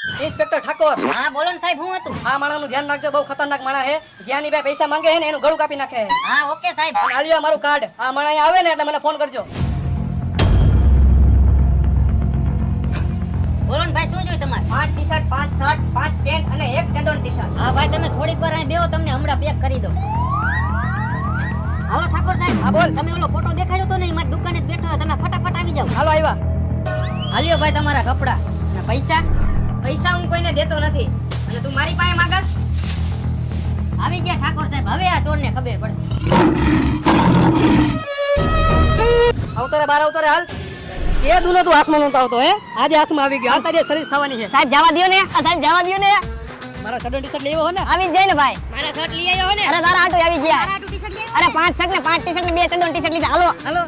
Inspector Thakor, હા બોલો ને સાહેબ, હું હતું? આ માણસનું ધ્યાન રાખજો, બહુ ખતરનાક માણસ છે. જ્યાંની ભાઈ પૈસા માંગે છે ને એનું ગળું કાપી નાખે છે. હા ઓકે સાહેબ. અને આલ્યો મારું કાર્ડ. આ માણસ અહીંયા આવે ને એટલે મને ફોન કરજો. બોલો ને ભાઈ, શું જોઈએ તમારે? 5 ટી-શર્ટ, 5 શર્ટ, 5 પેન્ટ અને 1 ચડ્ડોન ટી-શર્ટ. હા ભાઈ, તમે થોડીક વાર અહીં બેહો, તમને હમણાં પેક કરી દઉં. હાલો ઠાકોર સાહેબ. હા બોલ. તમે ઓલો ફોટો દેખાડ્યો તો ને, મારી દુકાને જ બેઠો, તમે ફટાફટ આવી જાઓ. હાલો આવ્યા. હાલ્યો ભાઈ તમારા કપડા અને પૈસા. પૈસા હું કોઈને દેતો નથી અને તું મારી પાસે માંગસ. આવી ગયા ઠાકોર સાહેબ, હવે આ ચોરને ખબર પડશે. આવતો બાર આવતો રે હાલ. કે દુનો તું હાથમાં નહોતો આવતો હે? આજે હાથમાં આવી ગયો. હાલ તારી સર્વિસ થવાની છે. સાહેબ જવા દયો ને, સાહેબ જવા દયો ને. મારો ચડ્ડોન ટી-શર્ટ લેવો હો ને? આવી જ જાય ને ભાઈ. મારા શર્ટ લઈ આવ્યો હો ને? અરે તારા આટો આવી ગયા. અરે 5 શર્ટ ને 5 ટી-શર્ટ ને 2 ચડ્ડોન ટી-શર્ટ લીધા. હાલો હાલો.